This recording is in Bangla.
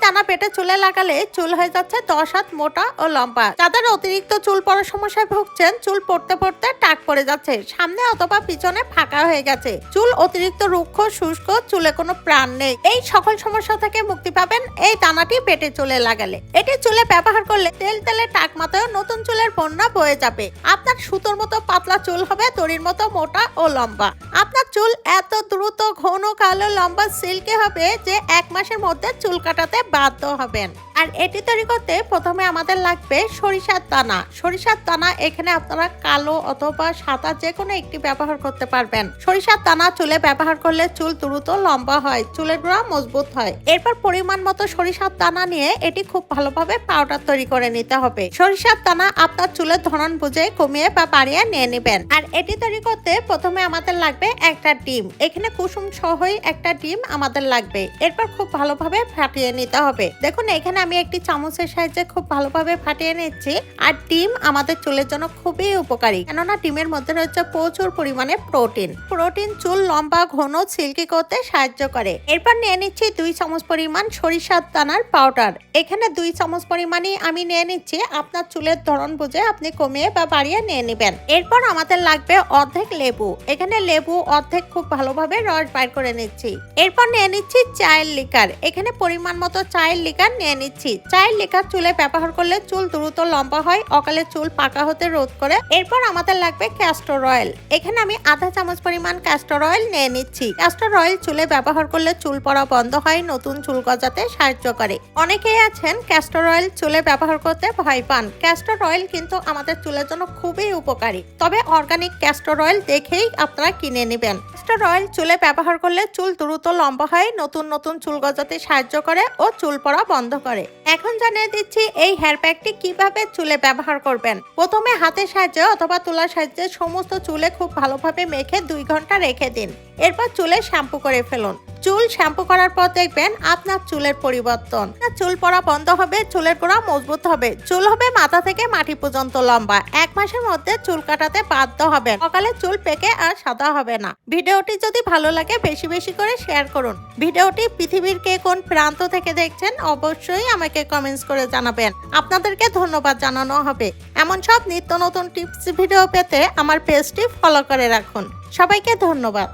দানা পেটে চুলে লাগালে চুল হয়ে যাচ্ছে 10 হাত মোটা ও লম্বা। যাদের অতিরিক্ত চুল পড়ার সমস্যায় ভুগছেন, চুল পড়তে পড়তে টাক পড়ে যাচ্ছে, সামনে অথবা পিছনে ফাঁকা হয়ে গেছে, চুল অতিরিক্ত রুক্ষ শুষ্ক, চুলে কোনো প্রাণ নেই, এই সকল সমস্যা থেকে মুক্তি পাবেন এই দানাটি পেটে চুলে লাগালে। এটি চুলে ব্যবহার করলে তেলে টাক মাথায় নতুন চুলের বন্যা বয়ে যাবে। আপনার সুতোর মতো পাতলা চুল হবে দড়ির মতো মোটা ও লম্বা। আপনার চুল এত দ্রুত ঘন কালো লম্বা সিল্কি হবে যে 1 মাসের মধ্যে চুল কাটাতে বাধ্য হবেন। আর এটি তৈরি করতে প্রথমে আমাদের লাগবে সরিষার দানা। সরিষার দানা এখানে আপনারা কালো অথবা সাদা যে কোনো একটি ব্যবহার করতে পারবেন। সরিষার দানা চুলে ব্যবহার করলে চুল দ্রুত লম্বা হয়, চুলের গোড়া মজবুত হয়। এরপর পরিমাণ মতো সরিষার দানা নিয়ে এটি খুব ভালোভাবে পাউডার তৈরি করে নিতে হবে। সরিষার দানা আপনার চুলের ধরন বুঝে কমিয়ে বা বাড়িয়ে নিয়ে নেবেন। আর এটি তৈরি করতে প্রথমে আমাদের লাগবে একটা ডিম। এখানে কুসুম সহই একটা ডিম আমাদের লাগবে। এরপর খুব ভালোভাবে ফাটিয়ে নিতে হবে। দেখুন এখানে আমি একটি চামচের সাহায্যে খুব ভালোভাবে ফাটিয়ে নিচ্ছি। আর ডিম আমাদের চুলের জন্য খুবই উপকারী, কেননা ডিমের মধ্যে রয়েছে প্রচুর পরিমাণে প্রোটিন। চুল লম্বা ঘন সিল্কি করতে সাহায্য করে। এরপর নিয়ে নিচ্ছি 2 চামচ পরিমাণ সরিষার দানার পাউডার। এখানে 2 চামচ পরিমাণই আমি নিয়ে নিচ্ছি। আপনার চুলের ধরন বুঝে আপনি কমিয়ে বা বাড়িয়ে নিয়ে নেবেন। এরপর আমাদের লাগবে অর্ধেক লেবু। এখানে লেবু অর্ধেক খুব ভালোভাবে রস বাইর করে নিচ্ছি। এরপর নিয়ে নিচ্ছি চায়ের লিকার। এখানে পরিমাণ মতো চায়ের লিকার নিয়ে নিচ্ছি। চায়ের লিকার চুলে ব্যবহার করলে চুল দ্রুত লম্বা হয়, অকালে চুল পাকা হতে রোধ করে। এরপর আমাদের লাগবে ক্যাস্টর অয়েল। এখানে আমি আধা চামচ পরিমাণ ক্যাস্টর অয়েল নিয়ে নিচ্ছি। ক্যাস্টর অয়েল চুলে ব্যবহার করলে চুল পড়া বন্ধ হয়, নতুন চুল গজাতে সাহায্য করে। অনেকেই আছেন ক্যাস্টর অয়েল চুলে ব্যবহার করতে ভয় পান। ক্যাস্টর অয়েল কিন্তু আমাদের চুলের জন্য খুবই উপকারী, তবে অর্গানিক ক্যাস্টর অয়েল দেখেই আপনারা কিনে নেবেন। ক্যাস্টর অয়েল চুলে ব্যবহার করলে চুল দ্রুত লম্বা হয়, নতুন চুল গজাতে সাহায্য করে ও চুল পড়া বন্ধ করে। এখন জানিয়ে দিচ্ছি এই হেয়ার প্যাকটি কিভাবে চুলে ব্যবহার করবেন। প্রথমে হাতের সাহায্যে অথবা তুলার সাহায্যে সমস্ত চুলে খুব ভালোভাবে মেখে 2 ঘন্টা রেখে দিন। এরপর চুলে শ্যাম্পু করে ফেলুন। চুল শ্যাম্পু করার পর দেখবেন আপনার চুলের পরিবর্তন। চুল পড়া বন্ধ হবে, চুলের গোড়া মজবুত হবে, চুল হবে মাথা থেকে মাটি পর্যন্ত লম্বা। 1 মাসের মধ্যে চুল কাটাতে বাধ্য হবেন, সকালে চুল পেকে আর সাদা হবে না। ভিডিওটি যদি ভালো লাগে বেশি বেশি করে শেয়ার করুন। ভিডিওটি পৃথিবীর কে কোন প্রান্ত থেকে দেখছেন অবশ্যই আমাকে কমেন্টস করে জানাবেন। আপনাদেরকে ধন্যবাদ জানানো হবে। এমন সব নিত্য নতুন টিপস ভিডিও পেতে আমার পেজটি ফলো করে রাখুন। সবাইকে ধন্যবাদ।